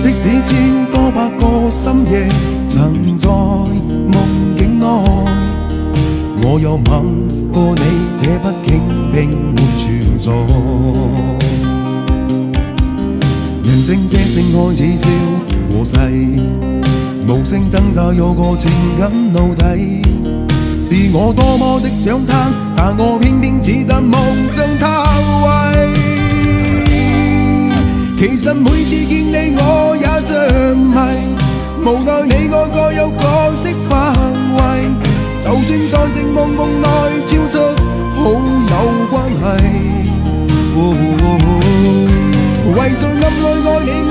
即使千多百個深夜，曾在夢境內，我有吻過你，這不竟並沒存在。人聲這聲開始消和逝，無聲掙扎有個情感奴隸。是我多麼的想他，但我偏偏只得夢中他位。其實每次見你我也像迷，無奈你我各有角色範圍，就算在靜夢夢內超出好友關係，為在暗裏愛你。